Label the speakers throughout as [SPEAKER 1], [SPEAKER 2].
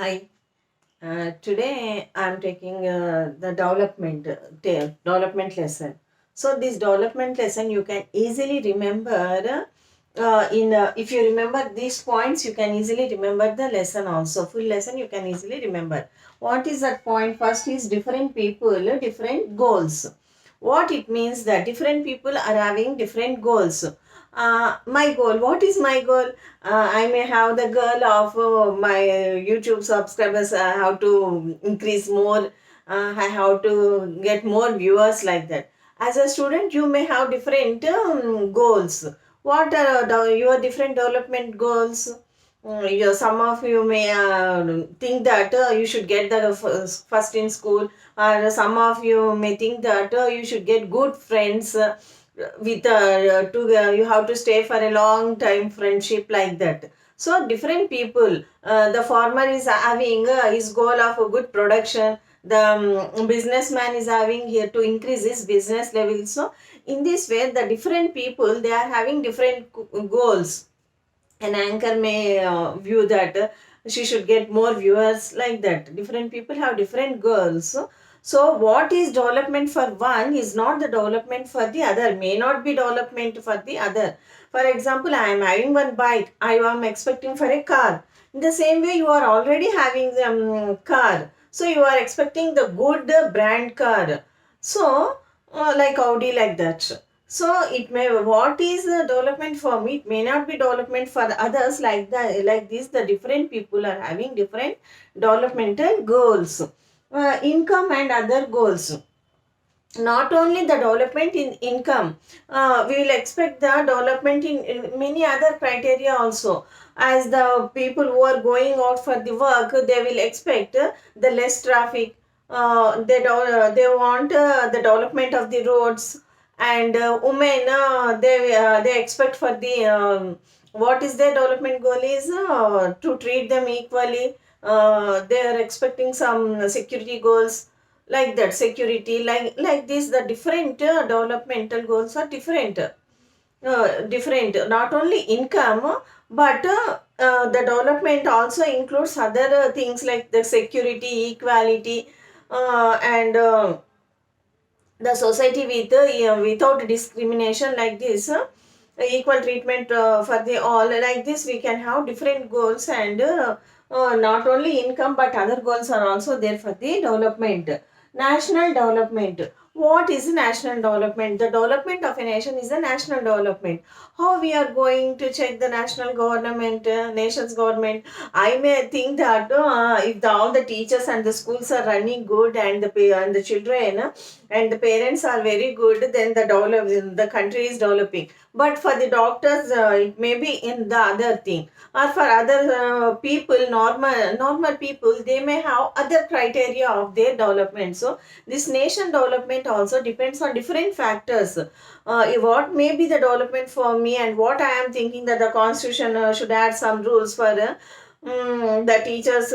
[SPEAKER 1] Hi. Today I'm taking the development lesson. So this development lesson you can easily remember in if you remember these points, you can easily remember the lesson also. Full lesson you can easily remember. What is that point? First is different people, different goals. What it means that different people are having different goals. My goal. What is my goal? I may have the goal of my YouTube subscribers. I have to increase more. I have to get more viewers like that. As a student, you may have different goals. What are your different development goals? Some of you may think that you should get the first in school, or some of you may think that you should get good friends. With you have to stay for a long time friendship like that. So different people, the farmer is having his goal of a good production, the businessman is having here to increase his business level. So in this way the different people, they are having different goals. An anchor may view that she should get more viewers like that. Different people have different goals. So what is development for one is not the development for the other, may not be development for the other. For example, I am having one bike, I am expecting for a car. In the same way, you are already having the car, so you are expecting the good brand car. So like Audi, like that. So it may, what is the development for me, it may not be development for the others. Like that, like this, the different people are having different developmental goals. Income and other goals. Not only the development in income, we will expect the development in many other criteria also. As the people who are going out for the work, they will expect the less traffic. They want the development of the roads. And women, they expect for the what is their development goal is to treat them equally. They are expecting some security goals, like that. Security, like this, the different developmental goals are different. Different, not only income, but the development also includes other things like the security, equality, and the society with without discrimination, like this. Equal treatment for the all, like this we can have different goals. And not only income but other goals are also there for the development. National development. What is national development? The development of a nation is a national development. How we are going to check the national government, nation's government? I may think that if all the teachers and the schools are running good, and and the children and the parents are very good, then the country is developing. But for the doctors, it may be in the other thing. Or for other people, normal people, they may have other criteria of their development. So this nation development also depends on different factors. What may be the development for me, and what I am thinking that the constitution should add some rules for the teachers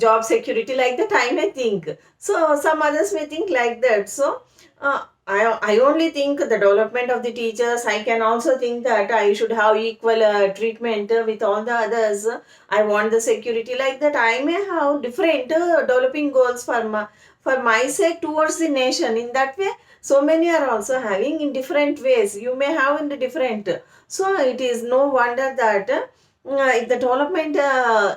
[SPEAKER 1] job security, like that I may think. So some others may think like that. So I only think the development of the teachers. I can also think that I should have equal treatment with all the others. I want the security, like that. I may have different developing goals for my sake towards the nation. In that way, so many are also having in different ways. You may have in the different. So it is no wonder that if the development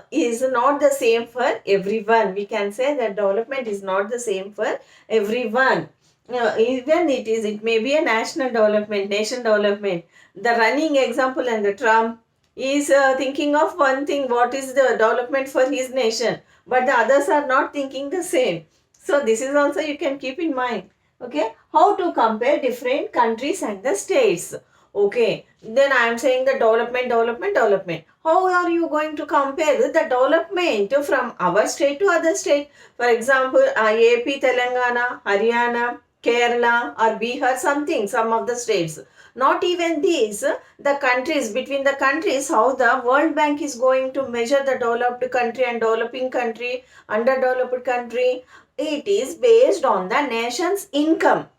[SPEAKER 1] is not the same for everyone. We can say that development is not the same for everyone. Even it may be a national development, nation development. The running example, and the Trump is thinking of one thing, what is the development for his nation, but the others are not thinking the same. So this is also you can keep in mind. Okay, how to compare different countries and the states. Okay, then I am saying the development. How are you going to compare the development from our state to other state? For example, AP, Telangana, Haryana, Kerala or Bihar, something, some of the states. Not even these, the countries, between the countries, how the World Bank is going to measure the developed country and developing country, underdeveloped country. It is based on the nation's income.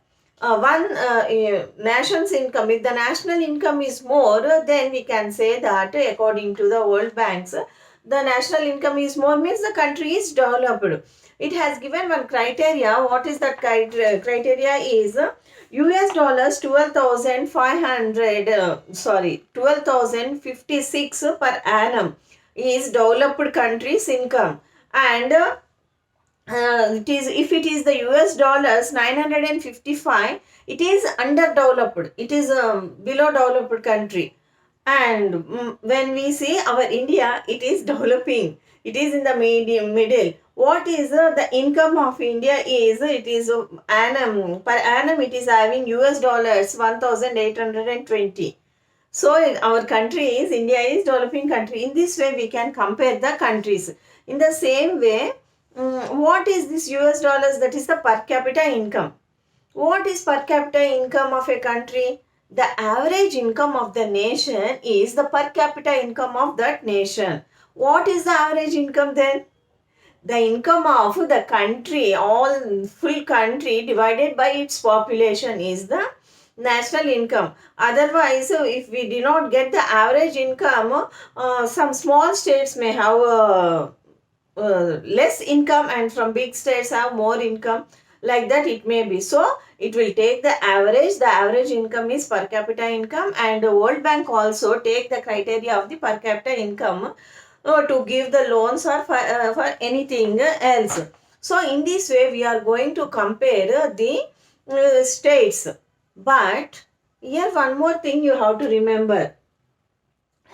[SPEAKER 1] One nation's income, if the national income is more, then we can say that according to the World Bank's, the national income is more means the country is developed. It has given one criteria. What is that criteria is US dollars 12,500 12,056 per annum is developed country's income, and it is, if it is the US dollars 955, it is underdeveloped, it is a below developed country. And when we see our India, it is developing, it is in the middle. What is the income of India is, it is annum, per annum it is having US dollars 1820. So our country is, India is developing country. In this way we can compare the countries. In the same way, what is this US dollars? That is the per capita income. What is per capita income of a country? The average income of the nation is the per capita income of that nation. What is the average income then? The income of the country, all full country divided by its population is the national income. Otherwise, if we do not get the average income, some small states may have less income, and from big states have more income, like that it may be. So it will take the average income is per capita income, and the World Bank also take the criteria of the per capita income to give the loans or for anything else. So in this way we are going to compare the states. But here one more thing you have to remember: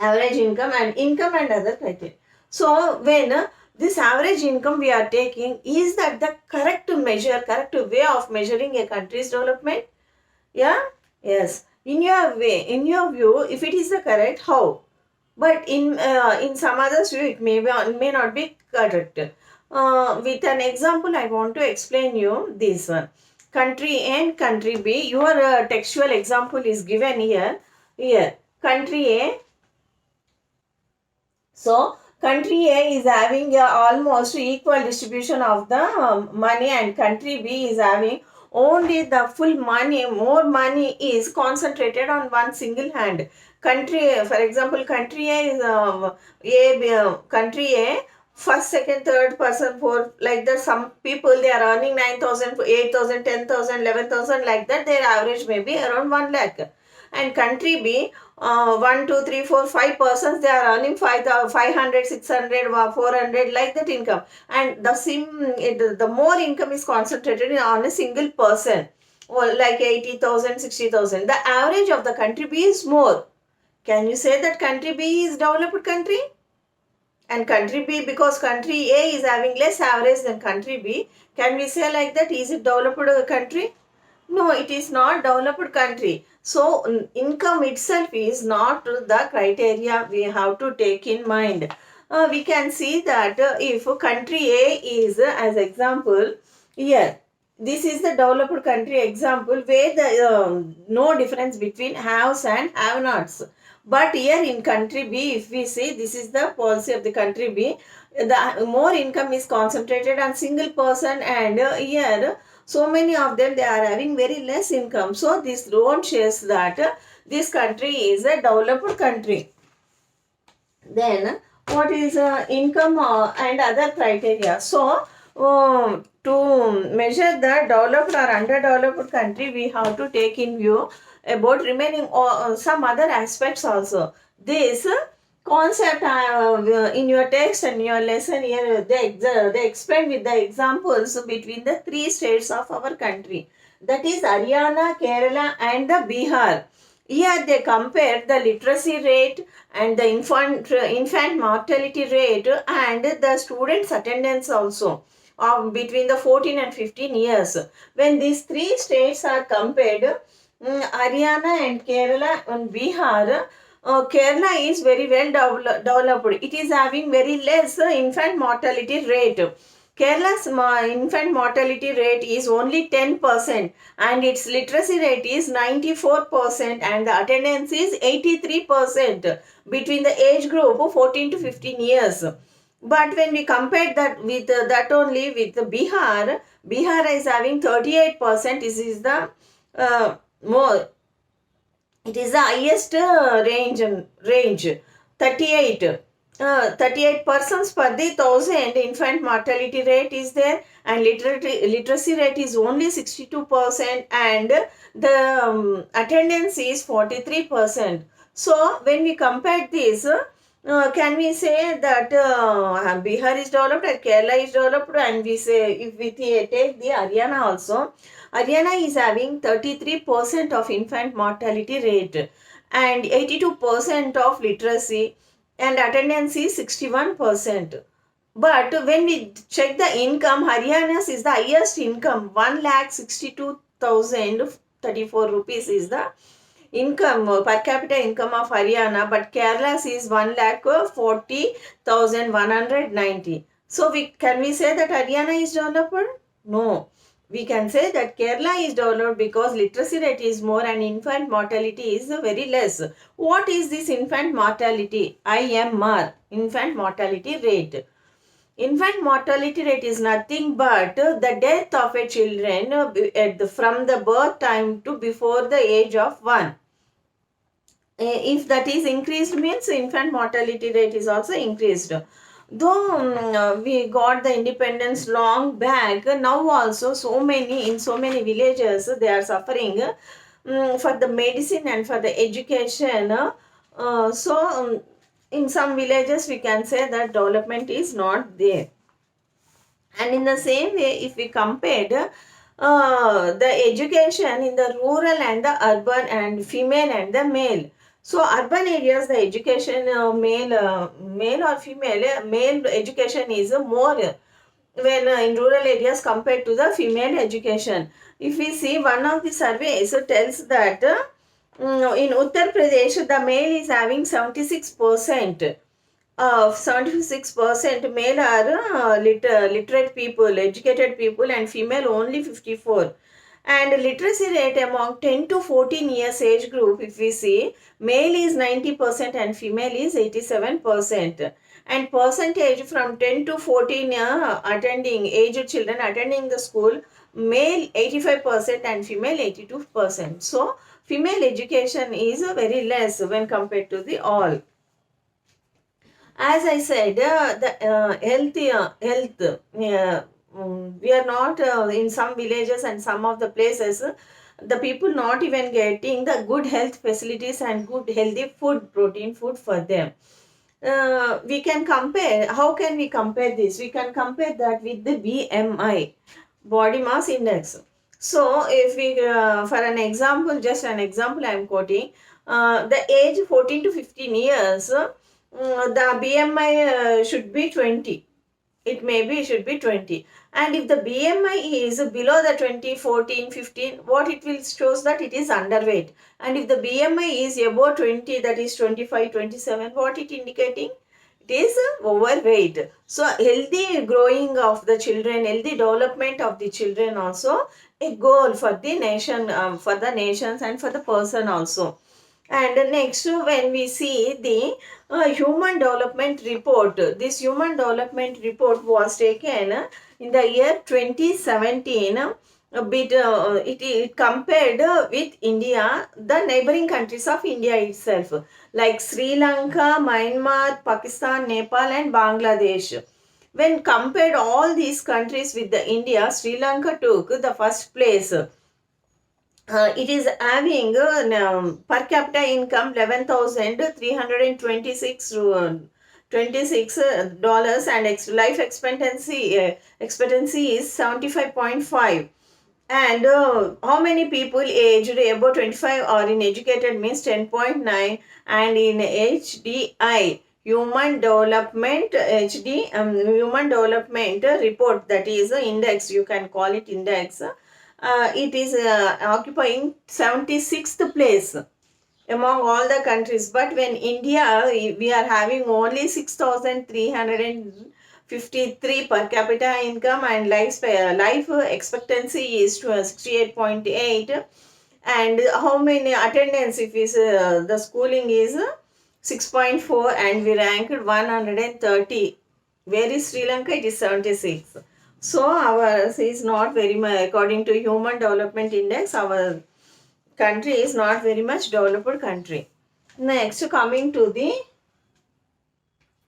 [SPEAKER 1] average income and other criteria. So when this average income we are taking, is that the correct way of measuring a country's development? Yeah, yes. In your view, if it is the correct, how? But in some others view, it may not be correct. With an example, I want to explain you this one. Country A and country B. Your textual example is given here. Here, country A. So country A is having almost equal distribution of the money, and country B is having only the full money, more money is concentrated on one single hand. Country, for example, country A is country A, first, second, third person, fourth, like that. Some people they are earning 9,000, 8,000, 10,000, 11,000, like that. Their average may be around 1 lakh. And country B, 1, 2, 3, 4, 5 persons, they are earning 500, 600, 400, like that income. And the more income is concentrated on a single person, or like 80,000, 60,000. The average of the country B is more. Can you say that country B is developed country? And country B, because country A is having less average than country B, can we say like that? Is it developed country? No, it is not developed country. So income itself is not the criteria we have to take in mind. We can see that if country A is as example here, this is the developed country example where the no difference between haves and have-nots. But here in country B, if we see, this is the policy of the country B, the more income is concentrated on single person, and here so many of them, they are having very less income. So this don't shows that this country is a developed country. Then what is income and other criteria? So to measure the developed or underdeveloped country, we have to take in view about remaining some other aspects also. This concept in your text and your lesson here, they explain with the examples between the 3 states of our country. That is Haryana, Kerala and the Bihar. Here they compare the literacy rate and the infant mortality rate and the students attendance also between the 14 and 15 years. When these 3 states are compared, Haryana and Kerala and Bihar, Kerala is very well developed. It is having very less infant mortality rate. Kerala's infant mortality rate is only 10%, and its literacy rate is 94%, and the attendance is 83% between the age group of 14 to 15 years. But when we compare that with that only with Bihar, Bihar is having 38%. This is the more. It is the highest range 38. 38 persons per the 1,000 infant mortality rate is there, and literacy rate is only 62%, and the attendance is 43%. So when we compare this, can we say that Bihar is developed and Kerala is developed? And we say, if we take the Haryana also, Haryana is having 33% of infant mortality rate and 82% of literacy, and attendance is 61%. But when we check the income, Haryana's is the highest income, 1,62,034 rupees is the income, per capita income of Haryana, but Kerala's is 1,40,190. So can we say that Haryana is developed? No. We can say that Kerala is developed because literacy rate is more and infant mortality is very less. What is this infant mortality? IMR, infant mortality rate. Infant mortality rate is nothing but the death of a children from the birth time to before the age of 1. If that is increased means infant mortality rate is also increased. Though we got the independence long back, now also in so many villages they are suffering for the medicine and for the education. In some villages we can say that development is not there. And in the same way, if we compared the education in the rural and the urban and female and the male. So urban areas, the education male or female, male education is more when in rural areas compared to the female education. If we see one of the surveys tells that in Uttar Pradesh, the male is having 76%. 76% male are literate people, educated people, and female only 54. And literacy rate among 10 to 14 years age group, if we see, male is 90% and female is 87%. And percentage from 10 to 14 attending aged children attending the school, male 85% and female 82%. So female education is very less when compared to the all. As I said, we are not in some villages and some of the places, the people not even getting the good health facilities and good healthy food, protein food for them. We can compare, how can we compare this? We can compare that with the BMI, body mass index. So if we, for an example, just an example I am quoting, the age 14 to 15 years, the BMI should be 20. It should be 20. And if the BMI is below the 20, 14, 15, what it will shows that it is underweight. And if the BMI is above 20, that is 25, 27, what it indicating? It is overweight. So healthy growing of the children, healthy development of the children also a goal for the nation, for the nations and for the person also. And next, when we see the human development report, this human development report was taken in the year 2017. It compared with India, the neighboring countries of India itself, like Sri Lanka, Myanmar, Pakistan, Nepal, and Bangladesh. When compared all these countries with the India, Sri Lanka took the first place. It is having per capita income 11,326 $26 and life expectancy is 75.5. And how many people aged above 25 or in educated means 10.9, and in HDI human development human development report, that is index, you can call it index, it is occupying 76th place among all the countries. But when India, we are having only 6,353 per capita income, and life expectancy is 68.8. And how many attendance, if is the schooling is 6.4, and we ranked 130. Where is Sri Lanka? It is 76. So ours is not very much, according to Human Development Index, our country is not very much developed country. Next, coming to the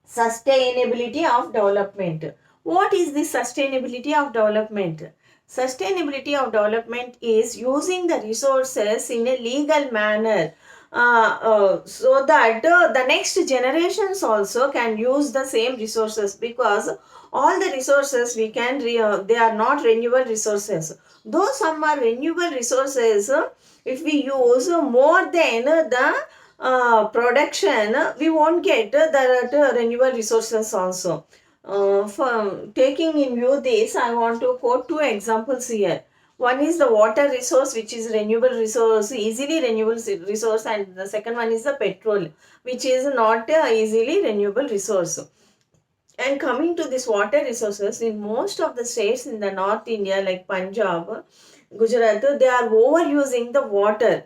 [SPEAKER 1] Sustainability of development. What is the sustainability of development? Sustainability of development is using the resources in a legal manner, so that the next generations also can use the same resources, because all the resources we can they are not renewable resources. Though some are renewable resources, if we use more than the production, we won't get the renewable resources also. For taking in view this, I want to quote two examples here. One is the water resource, which is renewable resource, easily renewable resource, and the second one is the petrol, which is not easily renewable resource. And coming to this water resources, in most of the states in the North India, like Punjab, Gujarat, they are overusing the water.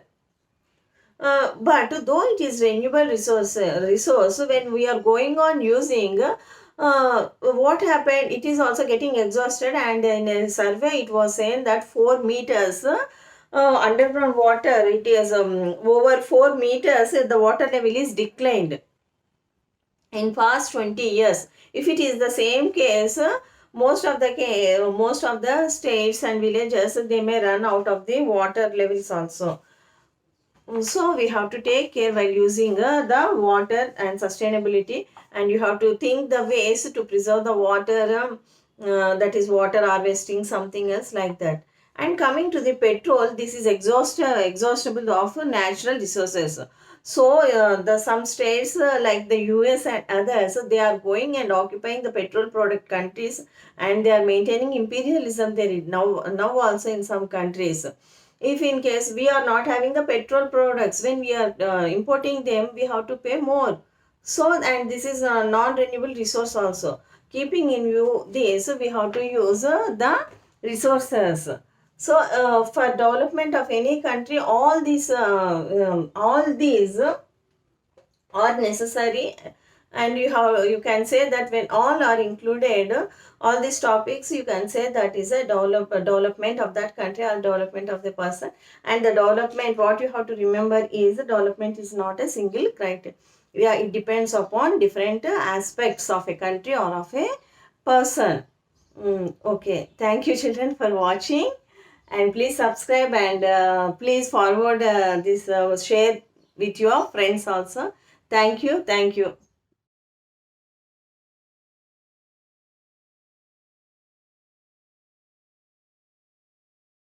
[SPEAKER 1] But though it is renewable resource, when we are going on using, what happened? It is also getting exhausted, and in a survey, it was saying that 4 meters underground water, it is over 4 meters. The water level is declined in past 20 years. If it is the same case, most of the states and villages, they may run out of the water levels also. So we have to take care while using the water and sustainability, and you have to think the ways to preserve the water, that is water harvesting, something else like that. And coming to the petrol, this is exhaustible of natural resources. So the some states like the US and others, they are going and occupying the petrol product countries, and they are maintaining imperialism there now also in some countries. If in case we are not having the petrol products, when we are importing them, we have to pay more. So, and this is a non-renewable resource also. Keeping in view this, we have to use the resources. So for development of any country, all these are necessary. And you can say that when all are included, all these topics, you can say that is a development of that country or development of the person. And the development, what you have to remember is, the development is not a single criteria. Yeah, it depends upon different aspects of a country or of a person. Okay, thank you children for watching, and please subscribe, and please forward this, share with your friends also. Thank you. Thank you.